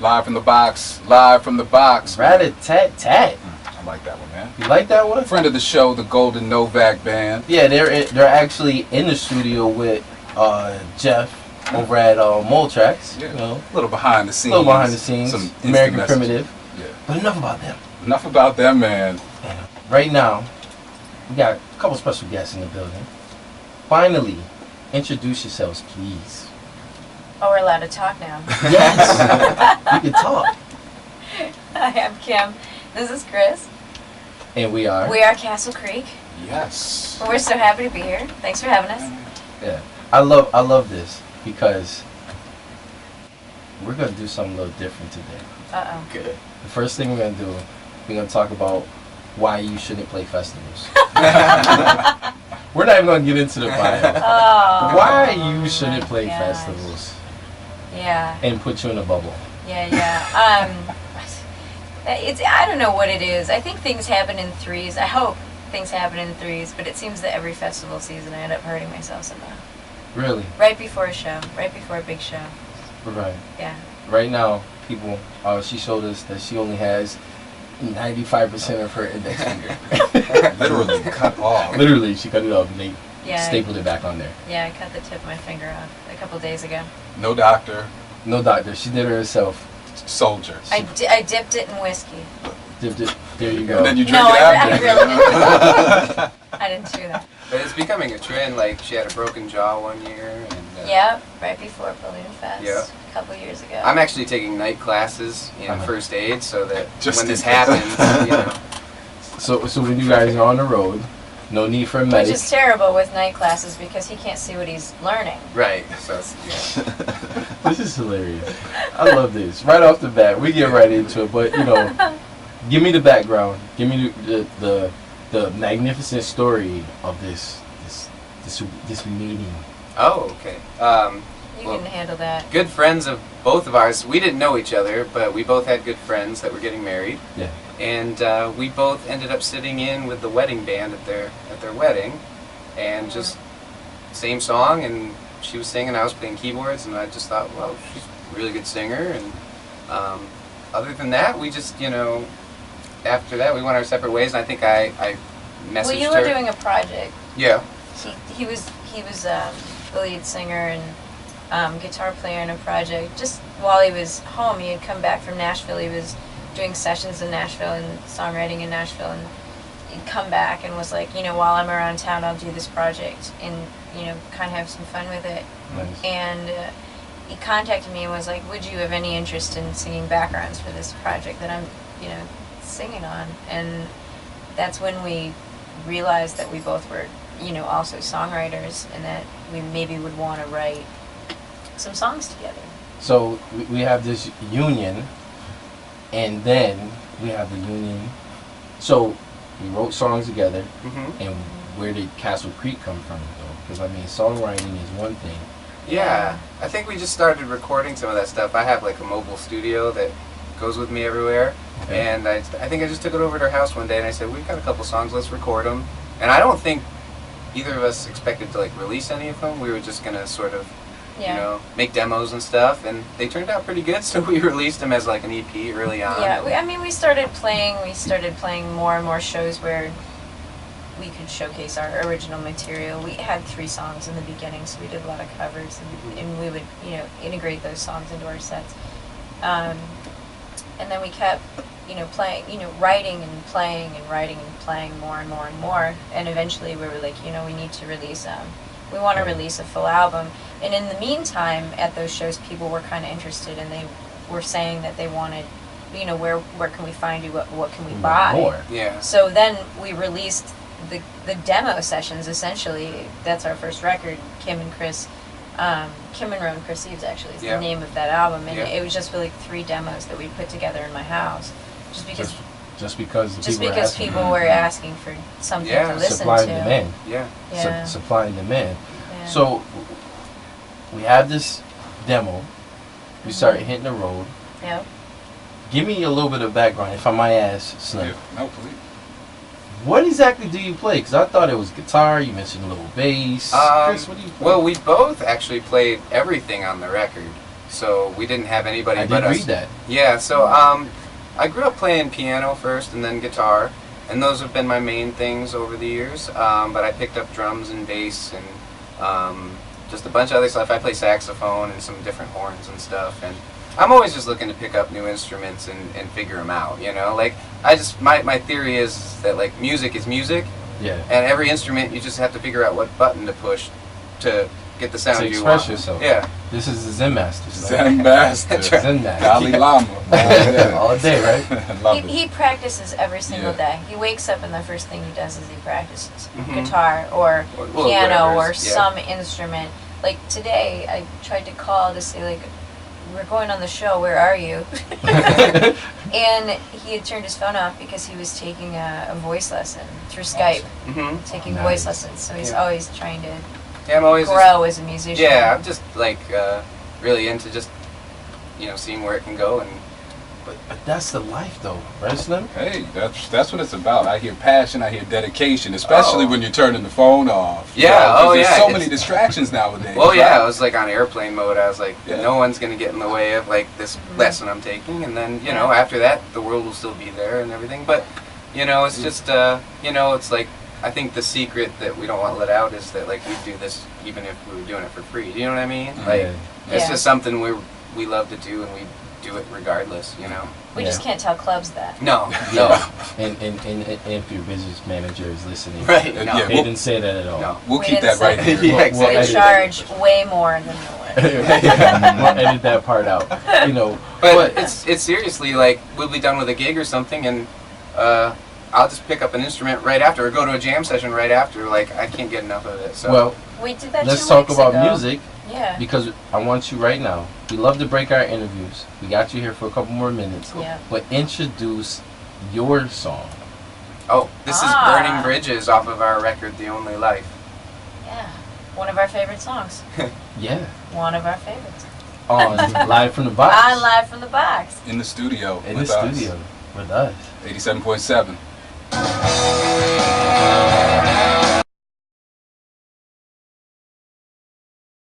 Live from the box. Live from the box. Rat-a-tat-tat. I like that one, man. You like that one? Friend of the show, the Golden Novak Band. Yeah, they're actually in the studio with Jeff over at Mole Tracks. Yeah. You know, A little behind the scenes. Some instant American messages. Primitive. Yeah. But enough about them. Enough about them, man. Right now, we got a couple special guests in the building. Finally, introduce yourselves, please. Oh, we're allowed to talk now. Yes, you can talk. Hi, I'm Kim. This is Chris. And we are. We are Castle Creek. Yes. We're so happy to be here. Thanks for having us. Yeah, I love this because we're gonna do something a little different today. Uh-oh. Good. The first thing we're gonna do, we're gonna talk about why you shouldn't play festivals. We're not even gonna get into the bio. Oh. Why you shouldn't play Gosh. festivals Yeah. and put you in a bubble. Yeah. I don't know what it is. I think things happen in threes. I hope things happen in threes, but it seems that every festival season I end up hurting myself somehow. Really? Right before a show. Right before a big show. Right. Yeah. Right now, people, she showed us that she only has 95% of her index finger. Literally cut off. Literally, she cut it off and they Yeah. stapled it back on there. Yeah, I cut the tip of my finger off a couple days ago. No doctor. No doctor, she did it herself. Soldier. I dipped it in whiskey. Dipped it. There you go. And then you drink No, it I after. really didn't. I didn't do that. But it's becoming a trend. Like she had a broken jaw one year, and Yep, right before Balloon Fest. Yeah. A couple years ago. I'm actually taking night classes in Uh-huh. first aid, so that Just when in this case. happens, you know. So when you guys are on the road, no need for a Which medic. is terrible with night classes because he can't see what he's learning. Right. So yeah. This is hilarious. I love this. Right off the bat, we get right into it. But give me the background. Give me the magnificent story of this meeting. Oh, okay. You Well, can handle that. good friends of both of ours. We didn't know each other, but we both had good friends that were getting married, Yeah. and we both ended up sitting in with the wedding band at their wedding, and just same song, and she was singing, I was playing keyboards, and I just thought, well, she's a really good singer, and other than that, we just, after that, we went our separate ways, and I think I messaged Well, you her. were doing a project. Yeah. He was the lead singer and guitar player in a project. Just while he was home, he had come back from Nashville. He was doing sessions in Nashville and songwriting in Nashville, and he'd come back and was like, while I'm around town, I'll do this project and kind of have some fun with it. Nice. And he contacted me and was like, would you have any interest in singing backgrounds for this project that I'm singing on? And that's when we realized that we both were also songwriters, and that we maybe would want to write some songs together. So we have this union, and then we have the union. So we wrote songs together, Mm-hmm. and where did Castle Creek come from, though? Because songwriting is one thing. Yeah, I think we just started recording some of that stuff. I have like a mobile studio that goes with me everywhere, Okay. and I think I just took it over to her house one day and I said, we've got a couple songs, let's record them. And I don't think either of us expected to like release any of them. We were just gonna sort of, make demos and stuff, and they turned out pretty good. So we released them as like an EP early on. Yeah, we started playing more and more shows where we could showcase our original material. We had 3 songs in the beginning, so we did a lot of covers, and we would, integrate those songs into our sets. And then we kept, playing, writing and playing and writing and playing more and more and more. And eventually we were like, we need to release, we want to release a full album. And in the meantime, at those shows, people were kind of interested, and they were saying that they wanted, where can we find you? What can we buy? More. Yeah. So then we released the demo sessions, essentially. That's our first record, Kim and Chris. Kim and Roan Perceives, actually, is Yeah. the name of that album. And Yeah. it was just really 3 demos that we put together in my house. Just because Just because people were asking for something Yeah. to listen supply to. and demand. Yeah. Yeah. Supply and demand. Yeah. So we have this demo. We started hitting the road. Yep. Give me a little bit of background, if I might ask, Slim. No, please. What exactly do you play? Because I thought it was guitar. You mentioned a little bass. Chris, what do you play? Well, we both actually played everything on the record. so we didn't have anybody I but did us. read that. Yeah, so I grew up playing piano first and then guitar, and those have been my main things over the years. But I picked up drums and bass and just a bunch of other stuff. I play saxophone and some different horns and stuff, and I'm always just looking to pick up new instruments and figure them out, you know? Like, my theory is that, like, music is music, Yeah. and every instrument, you just have to figure out what button to push to get the sound To you express want. yourself. Yeah. This is the Zen Master. Zen Master. That's right. Zen Master. Dalai Lama. All day, right? Love He it. practices every single Yeah. day. He wakes up and the first thing he does is he practices Mhm. guitar or Well, piano whatever or is- yeah. some instrument. Like today, I tried to call to say like, we're going on the show. Where are you? And he had turned his phone off because he was taking a voice lesson through Skype, Mm-hmm. taking Nice. voice lessons. So he's Yeah. always trying to Yeah, I'm always just, grow as a musician. yeah, I'm just like really into just seeing where it can go, and But that's the life, though, right, Slim? Hey, that's what it's about. I hear passion, I hear dedication, especially Oh. when you're turning the phone off. Yeah, 'cause oh, there's yeah, so it's- many distractions nowadays. well, yeah, I right? was like on airplane mode. I was like, Yeah. no one's gonna get in the way of like this lesson I'm taking, and then after that, the world will still be there and everything. But it's just it's like I think the secret that we don't want to let out is that like we do this even if we were doing it for free. Do you know what I mean? Like it's Yeah. just something we love to do, and we do it regardless. We just can't tell clubs that. No, Yeah. no, And if your business manager is listening, right? And No. yeah, They didn't say that at all. No. We'll We keep didn't that right say- here. Yeah, We'll exactly. We edit charge way more than the we'll edit that part out. But it's seriously like we'll be done with a gig or something, and I'll just pick up an instrument right after, or go to a jam session right after. Like I can't get enough of it. So Well, We did that. let's 2 talk weeks about ago. music Yeah. because I want you right now. We love to break our interviews. We got you here for a couple more minutes. Yeah. But introduce your song. this is Ah. Burning Bridges off of our record, The Only Life. Yeah. One of our favorite songs. Yeah. One of our favorites. On Live from the Box. On Live from the Box. In the studio In with the us. studio with us. 87.7.